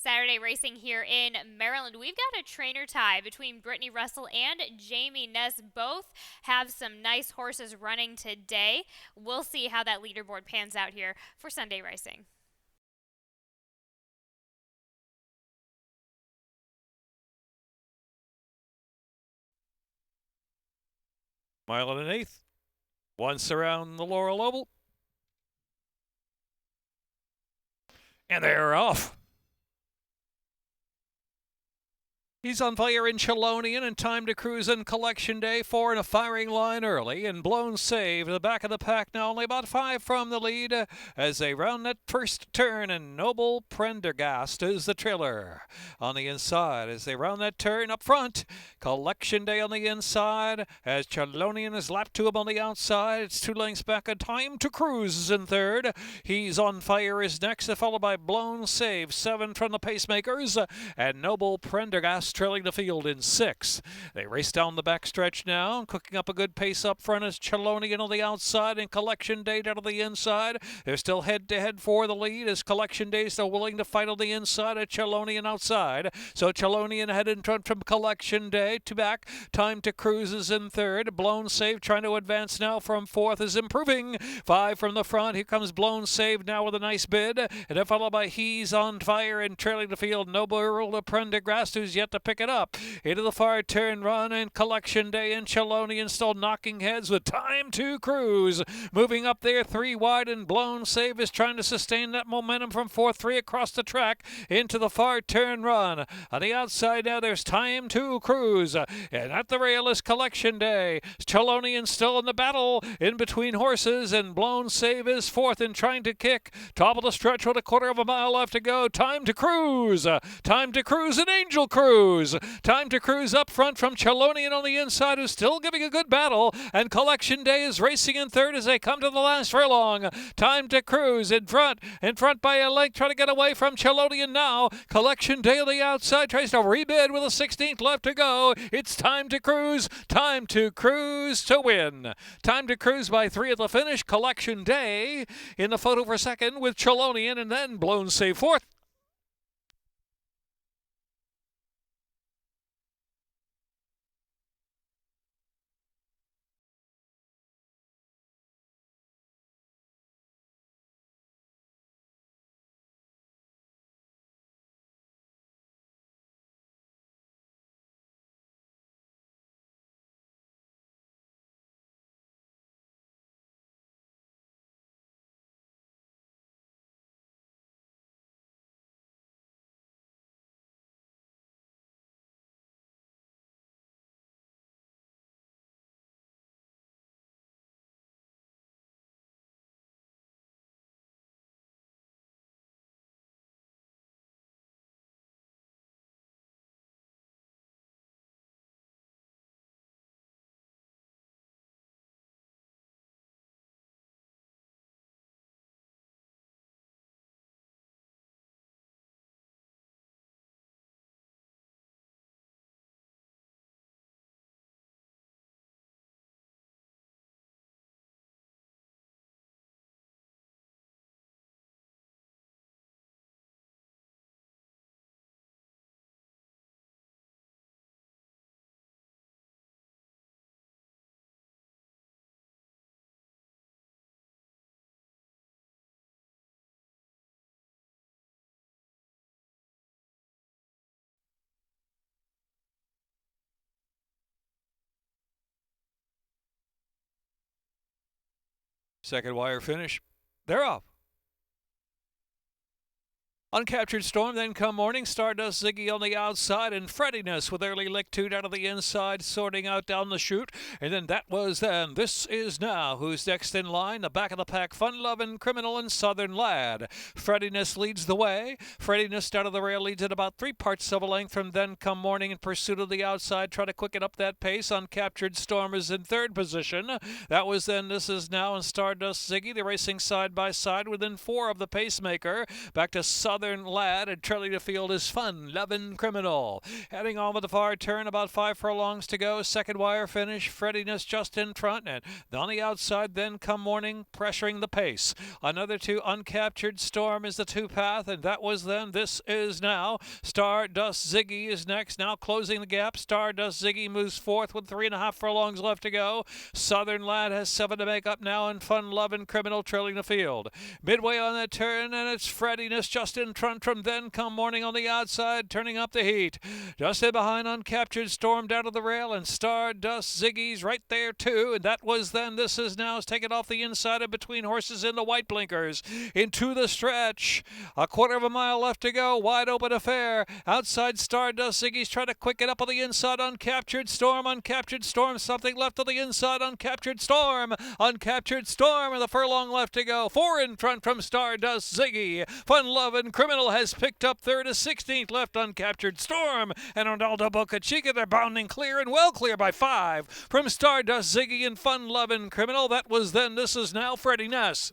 Saturday racing here in Maryland. We've got a trainer tie between Brittany Russell and Jamie Ness. Both have some nice horses running today. We'll see how that leaderboard pans out here for Sunday racing. Mile and an eighth. Once around the Laurel Oval. And they're off. He's on fire in Chelonian and Time to Cruise in Collection Day. 4 in a firing line early and Blown Save. The back of the pack now only about 5 from the lead as they round that first turn, and Noble Prendergast is the trailer on the inside as they round that turn up front. Collection Day on the inside as Chelonian is lapped to him on the outside. It's 2 lengths back, and Time to Cruise is in third. He's on fire is next, followed by Blown Save. 7 from the pacemakers and Noble Prendergast trailing the field in 6. They race down the backstretch now, cooking up a good pace up front as Chelonian on the outside and Collection Day down to the inside. They're still head-to-head for the lead as Collection Day still willing to fight on the inside at Chelonian outside. So Chelonian ahead in front from Collection Day. 2 back. Time to Cruise is in third. Blown Save trying to advance now from 4th is improving. 5 from the front. Here comes Blown Save now with a nice bid. And then followed by He's on Fire and trailing the field. Noble Prendergast, who's yet to pick it up. Into the far turn run and Collection Day and Chelonian still knocking heads with Time to Cruise. Moving up there 3 wide, and Blown Save is trying to sustain that momentum from 4-3 across the track into the far turn run. On the outside now there's Time to Cruise. And at the rail is Collection Day. Chelonian still in the battle in between horses, and Blown Save is 4th and trying to kick. Top of the stretch with a quarter of a mile left to go. Time to Cruise. Time to Cruise and Angel Cruise. Time to Cruise up front from Chelonian on the inside, who's still giving a good battle, and Collection Day is racing in third as they come to the last furlong. Time to Cruise in front by a length, trying to get away from Chelonian now. Collection Day on the outside tries to rebid with a 16th left to go. It's Time to Cruise to win. Time to Cruise by 3 at the finish. Collection Day in the photo for second with Chelonian, and then Blown Save 4th. Second wire finish. They're off. Uncaptured Storm, then come Morning, Stardust, Ziggy on the outside, and Frettiness with Early Lick 2 down to the inside, sorting out down the chute. And then that was then. This is now. Who's next in line? The back of the pack, Fun Lovin', Criminal, and Southern Lad. Frettiness leads the way. Frettiness down to the rail leads at about 3 parts of a length from Then Come Morning in pursuit of the outside. Try to quicken up that pace. Uncaptured Storm is in third position. That was then. This is now. And Stardust, Ziggy, they're racing side by side within 4 of the pacemaker. Back to Southern Southern Lad, and trailing the field is Fun Lovin' Criminal. Heading on with the far turn, about 5 furlongs to go. Second wire finish, Freddiness just in front, and on the outside, then come Morning, pressuring the pace. Another two, Uncaptured Storm is the two-path, and that was then, this is now. Stardust Ziggy is next, now closing the gap. Stardust Ziggy moves fourth with 3.5 furlongs left to go. Southern Lad has 7 to make up now, and Fun Lovin' Criminal trailing the field. Midway on that turn, and it's Freddiness just in front from Then Come Morning on the outside, turning up the heat. Just in behind, Uncaptured Storm down to the rail, and Stardust Ziggy's right there too, and that was then, this is now, is taken off the inside of between horses in the white blinkers. Into the stretch, a quarter of a mile left to go, wide open affair. Outside Stardust Ziggy's trying to quicken up on the inside. Uncaptured Storm, something left on the inside. Uncaptured Storm, and the furlong left to go. 4 in front from Stardust Ziggy. Fun Lovin' Criminal has picked up third, a 16th left. Uncaptured Storm and Ronaldo Boca Chica, they're bounding clear and well clear by 5 from Stardust Ziggy and Fun Lovin' Criminal. That was then, this is now, Freddiness.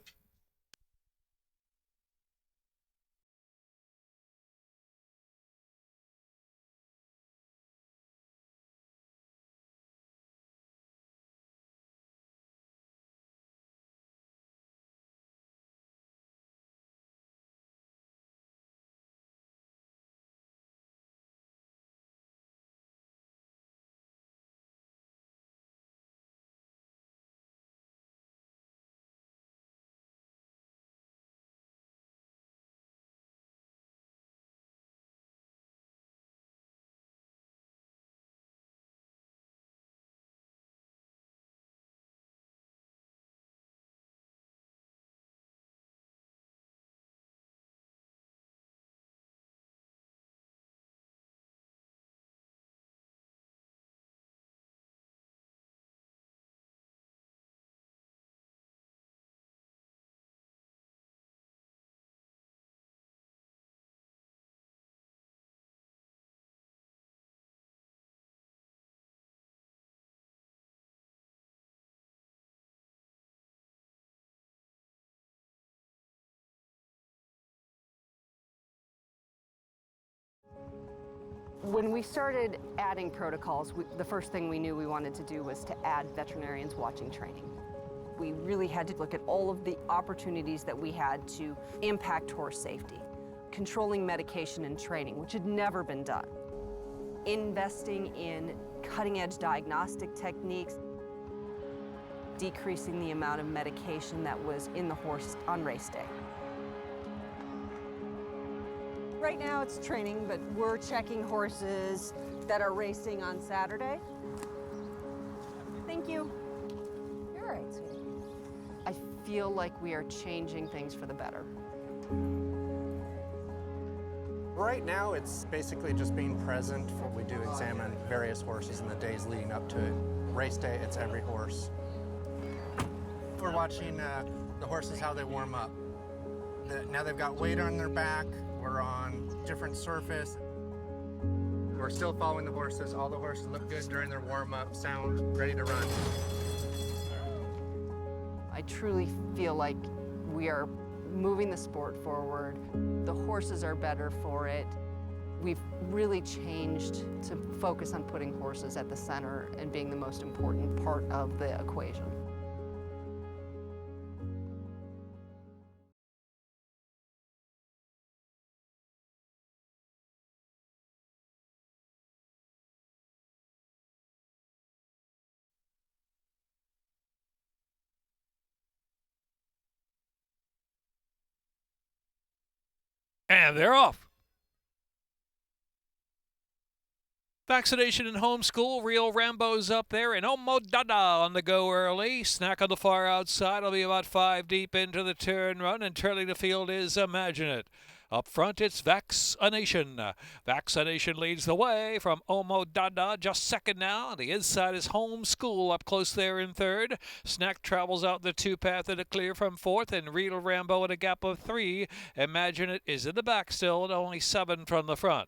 When we started adding protocols, the first thing we knew we wanted to do was to add veterinarians watching training. We really had to look at all of the opportunities that we had to impact horse safety, controlling medication and training, which had never been done, investing in cutting-edge diagnostic techniques, decreasing the amount of medication that was in the horse on race day. Right now it's training, but we're checking horses that are racing on Saturday. Thank you. You're all right, sweetie. I feel like we are changing things for the better. Right now, it's basically just being present. We do examine various horses in the days leading up to it. Race day, it's every horse. We're watching the horses, how they warm up. Now they've got weight on their back. We're on different surface. We're still following the horses. All the horses look good during their warm-up, sound ready to run. I truly feel like we are moving the sport forward. The horses are better for it. We've really changed to focus on putting horses at the center and being the most important part of the equation. And they're off. Vaccination and homeschool. Real Rambo's up there, and Omodada on the go early. Snack on the far outside. Will be about 5 deep into the turn run, and trailing the field is Imagine It. Up front, it's Vaccination. Vaccination leads the way from Omodada, just second now. On the inside is Homeschool up close there in third. Snack travels out the two-path at a clear from fourth, and Real Rambo at a gap of 3. Imagine It is in the back still, at only 7 from the front.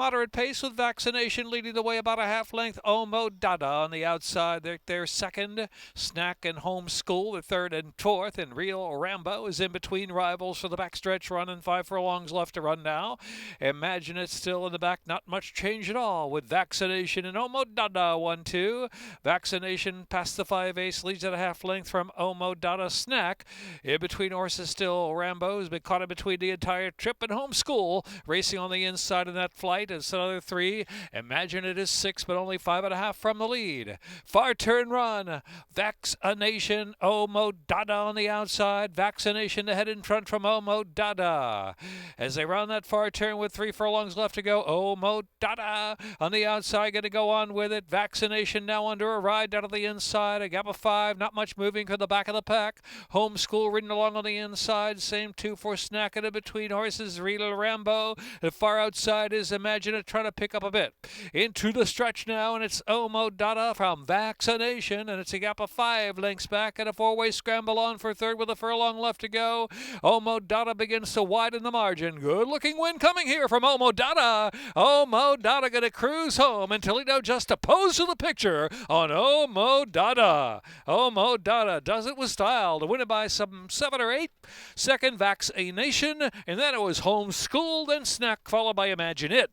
Moderate pace with Vaccination leading the way about a half length. Omo Dada on the outside. They're second. Snack and Homeschool are third and fourth. And Real Rambo is in between rivals for the backstretch run, and 5 furlongs left to run now. Imagine It's still in the back. Not much change at all with Vaccination and Omo Dada 1-2. Vaccination past the 5 ace leads at a half length from Omo Dada. Snack in between horses still. Rambo has been caught in between the entire trip, and Homeschool racing on the inside in that flight. It's another 3. Imagine It is 6, but only 5.5 from the lead. Far turn run. Vaccination, Omo Dada on the outside. Vaccination ahead in front from Omo Dada. As they round that far turn with 3 furlongs left to go, Omo Dada on the outside, going to go on with it. Vaccination now under a ride down to the inside. A gap of 5, not much moving for the back of the pack. Homeschool ridden along on the inside. Same 2 for Snack, and in between horses, Real Rambo. The far outside is Imagine It trying to pick up a bit. Into the stretch now, and it's Omo Dada from Vaccination, and it's a gap of 5 lengths back, and a 4-way scramble on for third with a furlong left to go. Omo Dada begins to widen the margin. Good looking win coming here from Omo Dada. Omo Dada going to cruise home, and Toledo just to pose to the picture on Omo Dada. Omo Dada does it with style to win it by some 7 or 8. Second, Vaccination, and then it was Homeschooled and Snack, followed by Imagine It.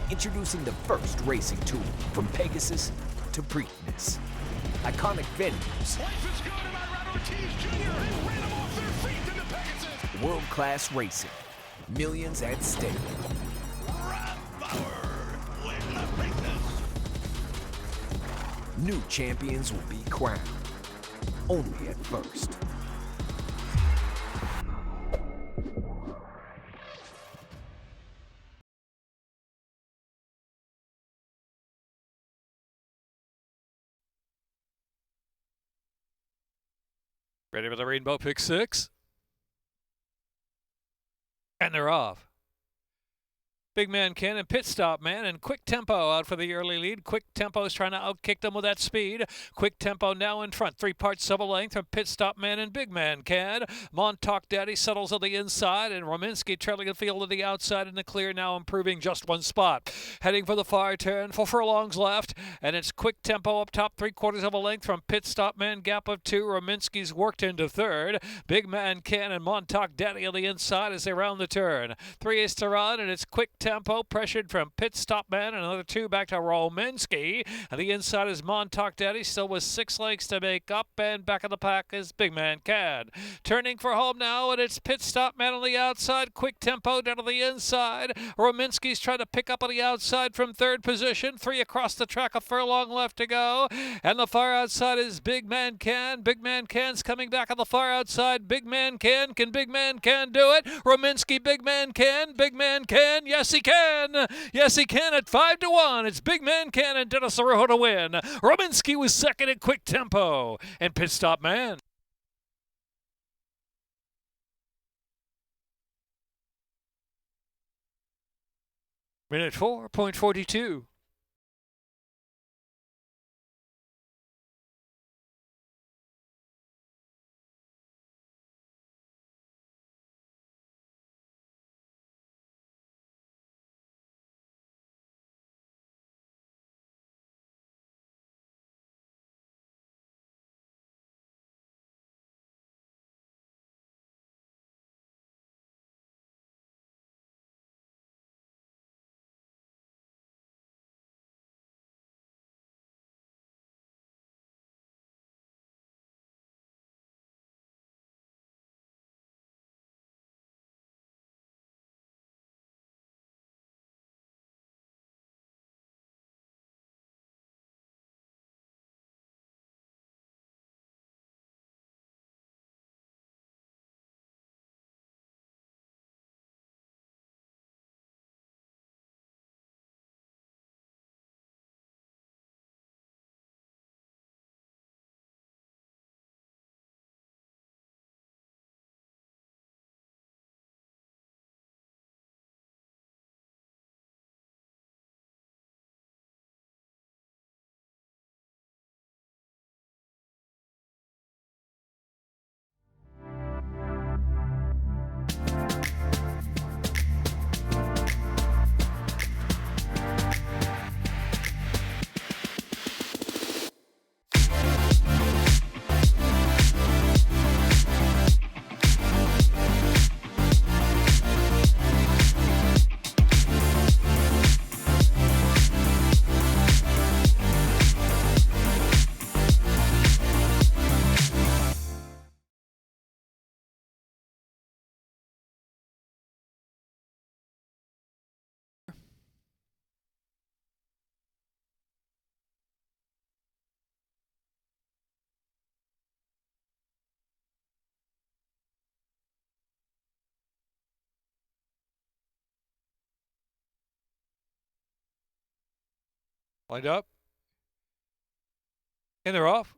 Introducing the first racing tool from Pegasus to Preakness. Iconic venues. Life is good about Ron Ortiz Jr. They ran him off their feet in the Pegasus. World-class racing. Millions at stake. Ron Bauer win the Preakness. New champions will be crowned. Only at first. Ready for the Rainbow Pick 6? And they're off. Big Man Ken and Pit Stop Man and Quick Tempo out for the early lead. Quick Tempo is trying to outkick them with that speed. Quick Tempo now in front. 3 parts of a length from Pit Stop Man and Big Man Ken. Montauk Daddy settles on the inside, and Rominski trailing the field to the outside in the clear, now improving just 1 spot. Heading for the far turn, 4 furlongs left, and it's Quick Tempo up top, 3/4 of a length from Pit Stop Man. Gap of 2. Rominski's worked into third. Big Man Ken and Montauk Daddy on the inside as they round the turn. 3 is to run, and it's Quick Tempo pressured from Pit Stop Man, and another 2 back to Rominski. And the inside is Montauk Daddy, still with 6 lengths to make up, and back of the pack is Big Man Ken. Turning for home now, and it's Pit Stop Man on the outside. Quick Tempo down to the inside. Rominski's trying to pick up on the outside from third position. 3 across the track, a furlong left to go. And the far outside is Big Man Ken. Big Man Ken's coming back on the far outside. Big Man Ken. Can Big Man Ken do it? Rominski, Big Man Ken. Big Man Ken. Yes, he can. Yes, he can at 5-1. It's Big Man Cannon, Dennis Arojo to win. Rominski was second at quick tempo. And pit stop man. Minute 4.42. Lined up. And they're off.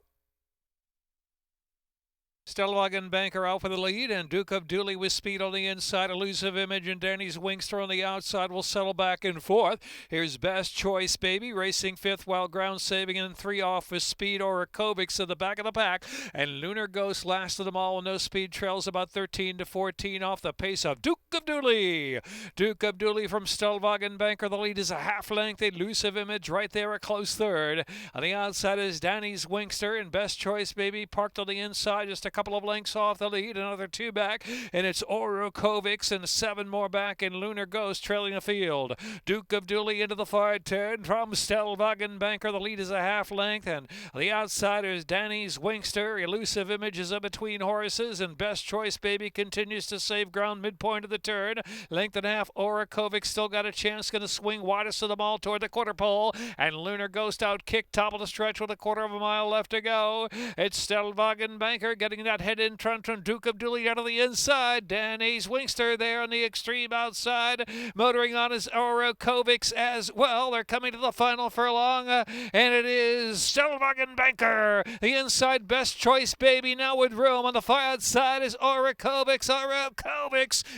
Stellwagen Banker out for the lead, and Duke of Dooley with speed on the inside. Elusive Image and Danny's Wingster on the outside will settle back and forth. Here's Best Choice Baby racing fifth, while ground saving, and 3 off with speed. Orakovics at the back of the pack, and Lunar Ghost last of them all. No speed trails about 13 to 14 off the pace of Duke of Dooley. Duke of Dooley from Stellwagen Banker. The lead is a half length. Elusive Image right there, a close third. On the outside is Danny's Wingster, and Best Choice Baby parked on the inside, just a couple of lengths off the lead, another 2 back, and it's Orakovics and 7 more back, and Lunar Ghost trailing the field. Duke of Dooley into the far turn from Stellwagen Banker. The lead is a half length, and the outside is Danny's Wingster. Elusive Image is up between horses, and Best Choice Baby continues to save ground midpoint of the turn. Length and a half. Orakovic still got a chance, going to swing widest of them all toward the quarter pole, and Lunar Ghost out kicked top of the stretch with a quarter of a mile left to go. It's Stellwagen Banker getting that head in front from Duke of Dooley out of the inside. Danny's Wingster there on the extreme outside. Motoring on is Orakovics as well. They're coming to the final furlong, and it is Stellwagen Banker. The inside Best Choice Baby now with room. On the far outside is Orakovics,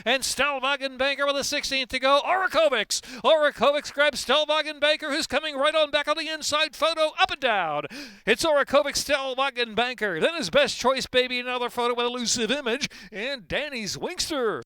and Stellwagen Banker with a 16th to go. Orakovics grabs Stellwagen Banker, who's coming right on back on the inside. Photo up and down. It's Orakovics, Stellwagen Banker. Then his Best Choice Baby, another photo with Elusive Image, and Danny's Wingster.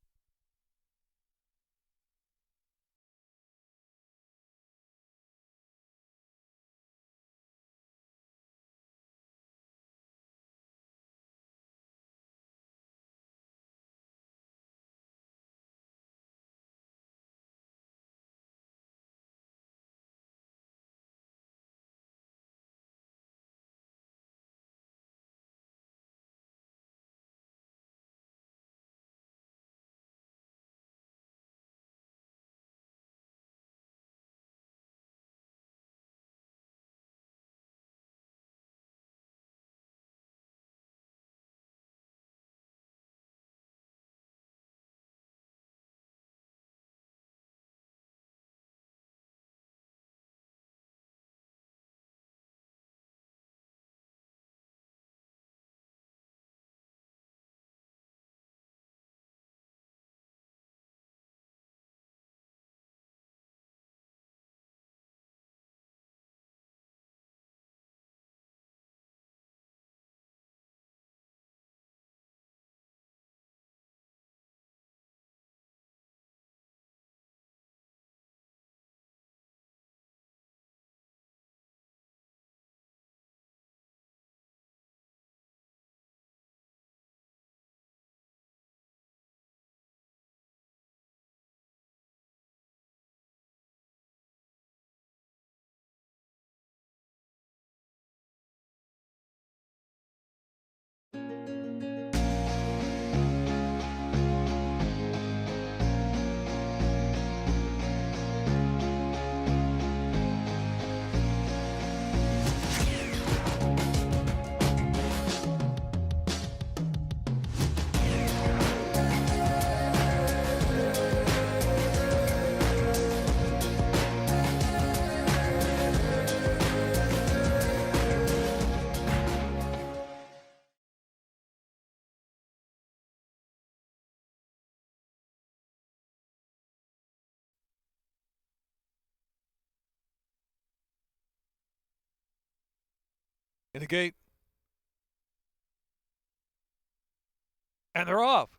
in the gate. And they're off.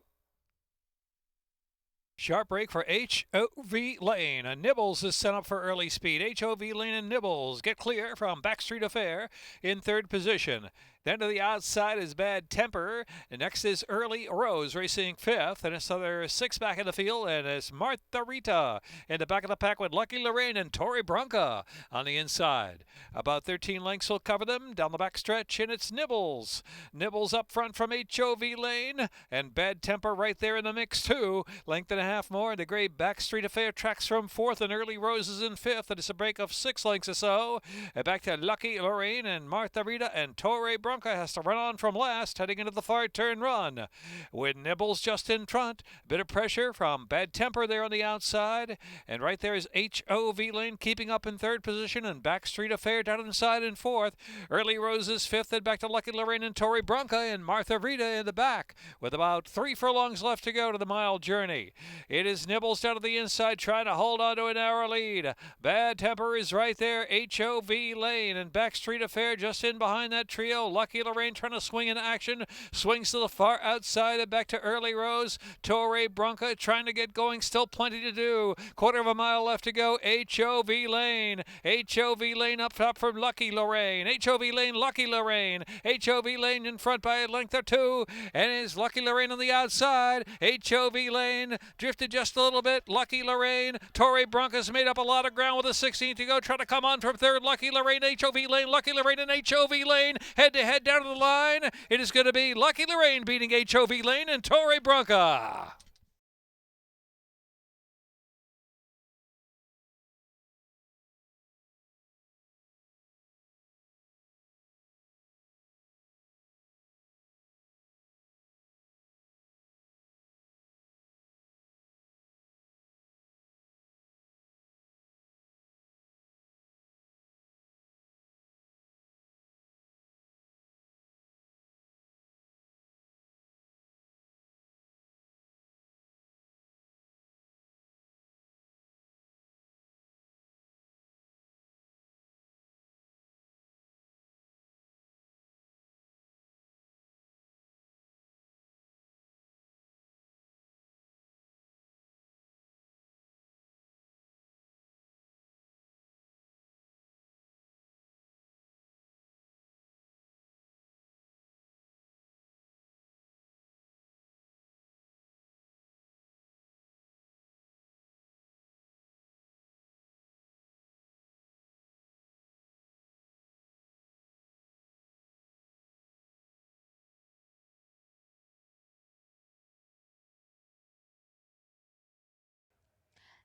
Sharp break for HOV Lane. And Nibbles is sent up for early speed. HOV Lane and Nibbles get clear from Backstreet Affair in third position. Then to the outside is Bad Temper. And next is Early Rose racing fifth. And it's another six back in the field. And it's Martha Rita in the back of the pack with Lucky Lorraine and Tori Bronca on the inside. About 13 lengths will cover them down the back stretch. And it's Nibbles. Nibbles up front from HOV Lane. And Bad Temper right there in the mix too. Length and a half more. And the gray Backstreet Affair tracks from fourth. And Early Rose is in fifth. And it's a break of 6 lengths or so. And back to Lucky Lorraine and Martha Rita and Tori Bronca has to run on from last, heading into the far turn run. With Nibbles just in front, a bit of pressure from Bad Temper there on the outside, and right there is HOV Lane keeping up in third position, and Backstreet Affair down inside in fourth. Early Rose is fifth, and back to Lucky Lorraine and Tori Bronca and Martha Rita in the back, with about 3 furlongs left to go to the mile journey. It is Nibbles down to the inside trying to hold on to a narrow lead. Bad Temper is right there, HOV Lane, and Backstreet Affair just in behind that trio. Lucky Lorraine trying to swing in action, swings to the far outside and back to Early Rose. Torre Bronca trying to get going, still plenty to do. Quarter of a mile left to go. HOV Lane. HOV Lane up top from Lucky Lorraine. HOV Lane, Lucky Lorraine. HOV Lane in front by a length or two, and is Lucky Lorraine on the outside. HOV Lane drifted just a little bit. Lucky Lorraine. Torre Bronca's made up a lot of ground with a 16 to go. Trying to come on from third. Lucky Lorraine, HOV Lane, Lucky Lorraine, and HOV Lane head to head down to the line. It is going to be Lucky Lorraine beating HOV Lane and Torre Bronca.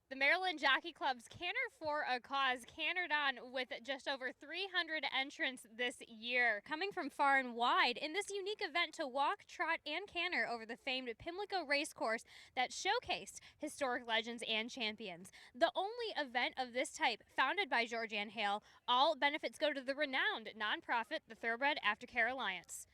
The Maryland Jockey Club's Canter for a Cause cantered on with just over 300 entrants this year, coming from far and wide in this unique event to walk, trot, and canter over the famed Pimlico racecourse that showcased historic legends and champions. The only event of this type founded by Georgianne Hale. All benefits go to the renowned nonprofit, the Thoroughbred Aftercare Alliance.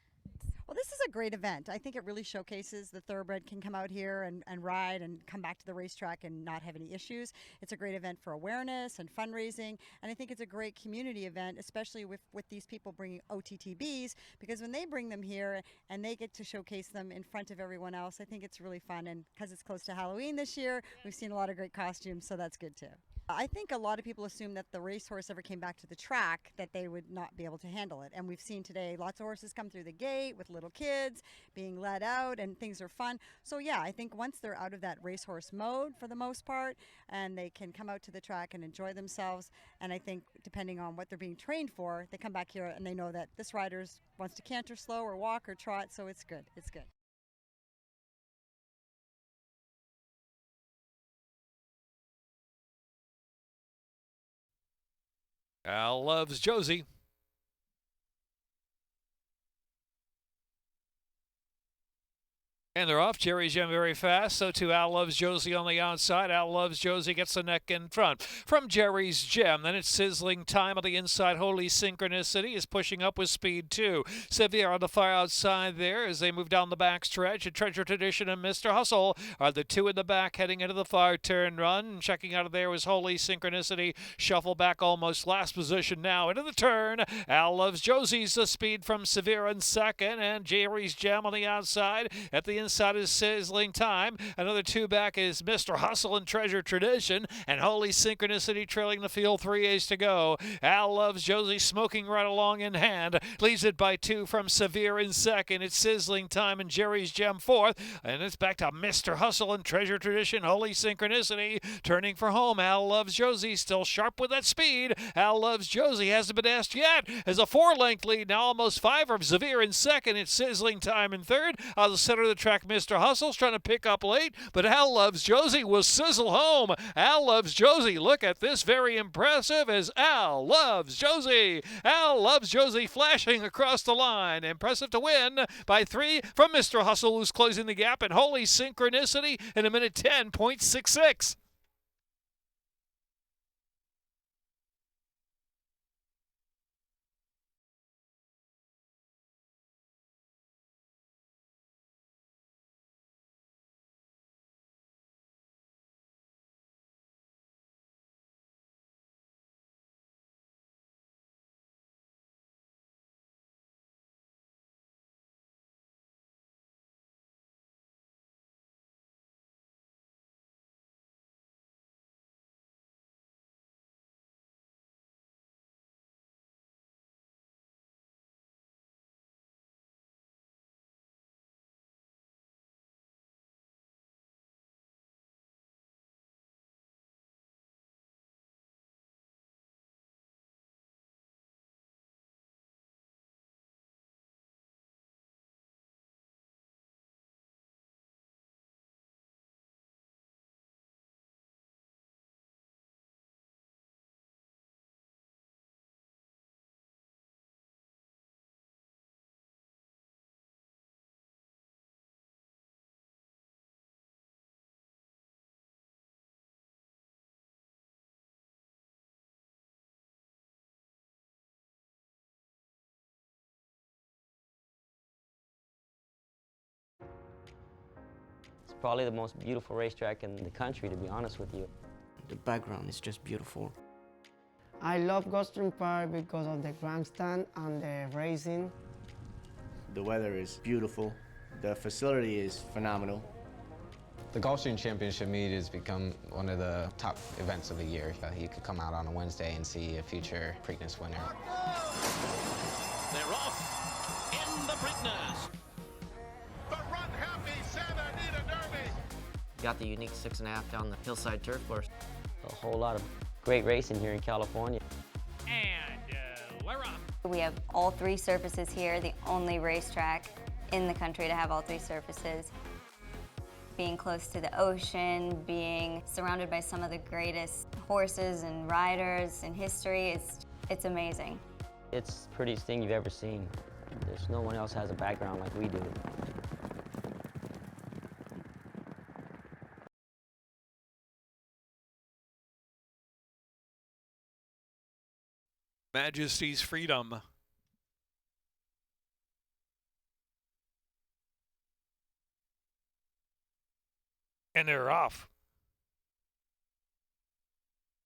Well, this is a great event. I think it really showcases the thoroughbred can come out here and ride and come back to the racetrack and not have any issues. It's a great event for awareness and fundraising, and I think it's a great community event, especially with these people bringing OTTBs, because when they bring them here and they get to showcase them in front of everyone else, I think it's really fun. And because it's close to Halloween this year, we've seen a lot of great costumes, so that's good too. I think a lot of people assume that the racehorse ever came back to the track, that they would not be able to handle it. And we've seen today lots of horses come through the gate with little kids being led out, and things are fun. So yeah, I think once they're out of that racehorse mode for the most part, and they can come out to the track and enjoy themselves, and I think depending on what they're being trained for, they come back here and they know that this rider wants to canter slow or walk or trot, so it's good. It's good. Al loves Josie. And they're off. Jerry's Gem very fast. So too Al Loves Josie on the outside. Al Loves Josie gets the neck in front. From Jerry's Gem, then it's Sizzling Time on the inside. Holy Synchronicity is pushing up with speed too. Sevier on the far outside there as they move down the back stretch. And Treasure Tradition and Mr. Hustle are the two in the back heading into the far turn run. Checking out of there was Holy Synchronicity. Shuffle back almost last position now into the turn. Al Loves Josie's the speed from Sevier in second. And Jerry's Gem on the outside. At the inside is Sizzling Time. Another two back is Mr. Hustle and Treasure Tradition. And Holy Synchronicity trailing the field. 3 A's to go. Al Loves Josie smoking right along in hand. Leads it by two from Sevier in second. It's Sizzling Time and Jerry's Gem fourth. And it's back to Mr. Hustle and Treasure Tradition. Holy Synchronicity turning for home. Al Loves Josie still sharp with that speed. Al Loves Josie hasn't been asked yet. Has a 4-length lead now, almost 5 from Sevier in second. It's Sizzling Time in third. Out of the center of the track, Mr. Hustle's trying to pick up late, but Al Loves Josie will sizzle home. Al Loves Josie, look at this, very impressive as Al Loves Josie. Al Loves Josie flashing across the line. Impressive to win by 3 from Mr. Hustle, who's closing the gap, and Holy Synchronicity in a minute 10.66. It's probably the most beautiful racetrack in the country, to be honest with you. The background is just beautiful. I love Gulfstream Park because of the grandstand and the racing. The weather is beautiful. The facility is phenomenal. The Gulfstream Championship meet has become one of the top events of the year. You could come out on a Wednesday and see a future Preakness winner. They're off in the Preakness. The Run Happy Santa Anita Derby. Got the unique 6.5 down the hillside turf course. A whole lot of great racing here in California. And we're off. We have all 3 surfaces here, the only racetrack in the country to have all 3 surfaces. Being close to the ocean, being surrounded by some of the greatest horses and riders in history, it's amazing. It's the prettiest thing you've ever seen. There's no one else has a background like we do. Majesty's Freedom. And they're off.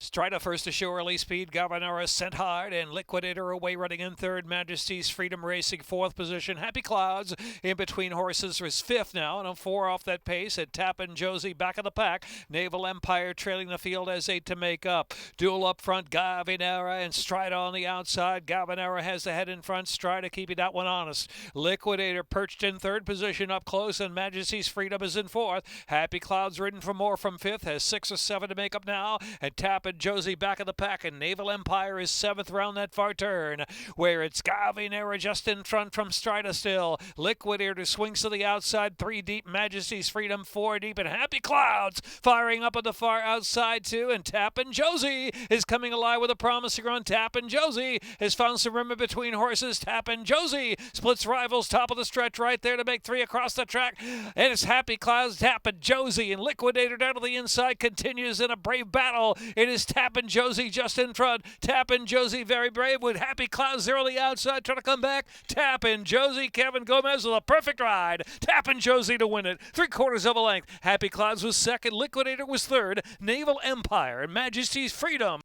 Strida first to show early speed. Governor sent hard, and Liquidator away running in third. Majesty's Freedom racing fourth position. Happy Clouds in between horses was fifth now, and a 4 off that pace. At Tappan Josie back of the pack. Naval Empire trailing the field as 8 to make up. Duel up front, Gavinera and Strida on the outside. Gavinera has the head in front. Strida keeping that one honest. Liquidator perched in third position up close, and Majesty's Freedom is in fourth. Happy Clouds ridden for more from fifth. Has 6 or 7 to make up now. And Tappan Josie back of the pack, and Naval Empire is 7th round that far turn, where it's Gavinera just in front from Strida still. Liquidator swings to the outside, 3 deep, Majesty's Freedom 4 deep, and Happy Clouds firing up on the far outside too, and Tappin' Josie is coming alive with a promising run. Tappin' Josie has found some room in between horses. Tappin' Josie splits rivals top of the stretch right there to make 3 across the track, and it's Happy Clouds, Tappin' Josie, and Liquidator down to the inside continues in a brave battle. It is Tappin' Josie just in front. Tappin' Josie very brave with Happy Clouds there on the outside trying to come back. Tappin' Josie, Kevin Gomez with a perfect ride. Tappin' Josie to win it, 3/4 of a length. Happy Clouds was second, Liquidator was third, Naval Empire and Majesty's Freedom.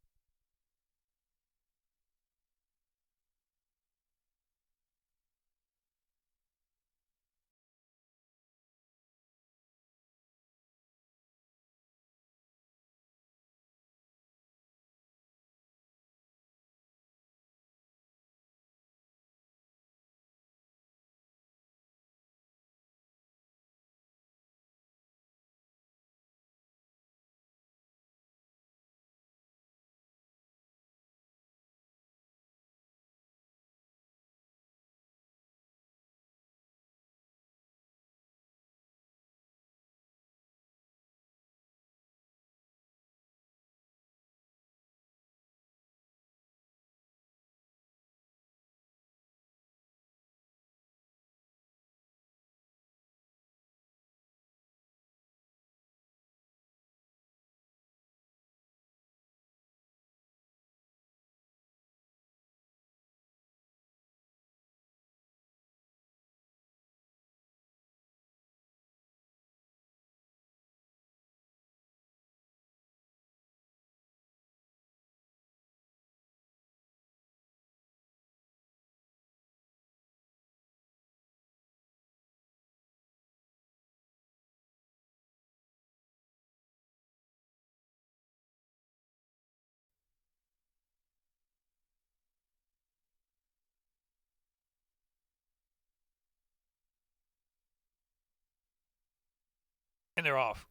And they're off.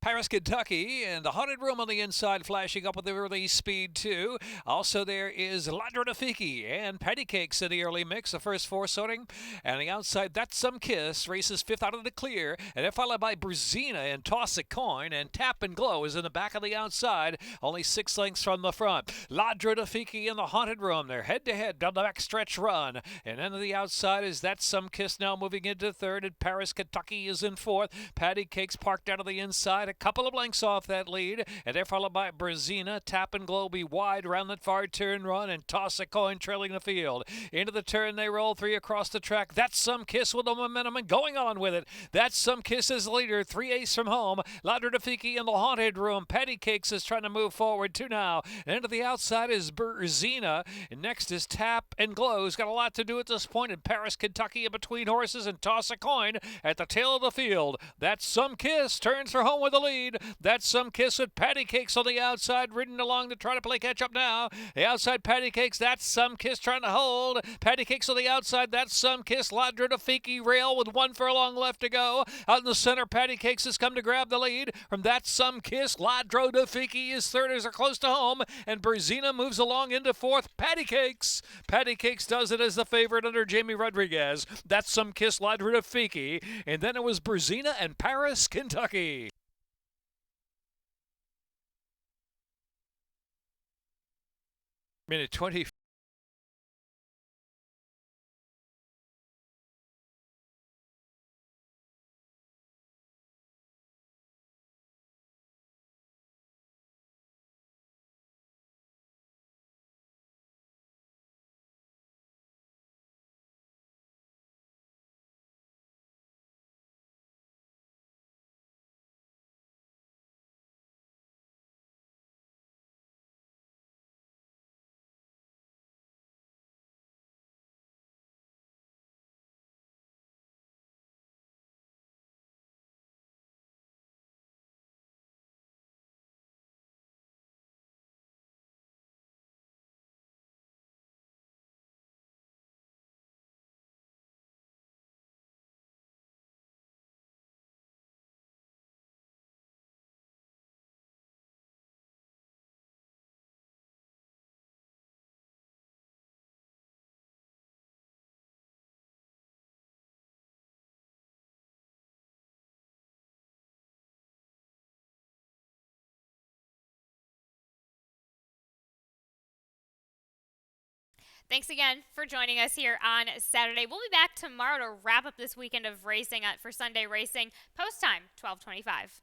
Paris, Kentucky, and the Haunted Room on the inside flashing up with the early speed, too. Also, there is Ladro Nafiki and Patty Cakes in the early mix, the first 4 sorting. And the outside, That's Some Kiss, races 5th out of the clear. And they're followed by Brazina and Toss a Coin, and Tap and Glow is in the back of the outside, only 6 lengths from the front. Ladro Nafiki in the Haunted Room, they're head-to-head down the backstretch run. And then to the outside is That's Some Kiss now moving into 3rd, and Paris, Kentucky is in 4th. Patty Cakes parked down to the inside, couple of lengths off that lead, and they're followed by Brazina. Tap and Glow be wide around that far turn run, and Toss a Coin trailing the field. Into the turn they roll, 3 across the track. That's Some Kiss with the momentum and going on with it. That's Some Kiss is leader, 3/8 from home. Ladro Nafiki in the Haunted Room. Patty Cakes is trying to move forward too now. And into the outside is Brazina, and next is Tap and Glow, who's got a lot to do at this point. In Paris, Kentucky in between horses, and Toss a Coin at the tail of the field. That's Some Kiss turns for home with the lead. That's Some Kiss with Patty Cakes on the outside, ridden along to try to play catch up now. The outside Patty Cakes, That's Some Kiss trying to hold. Patty Cakes on the outside, That's Some Kiss. Ladro Nafiki rail with 1 furlong left to go. Out in the center, Patty Cakes has come to grab the lead from That's Some Kiss. Ladro Nafiki is 3rd as they're close to home, and Brazina moves along into 4th. Patty Cakes does it as the favorite under Jamie Rodriguez. That's Some Kiss, Ladro Nafiki, and then it was Brazina and Paris, Kentucky. Minute 20. Thanks again for joining us here on Saturday. We'll be back tomorrow to wrap up this weekend of racing for Sunday racing. Post time, 12:25.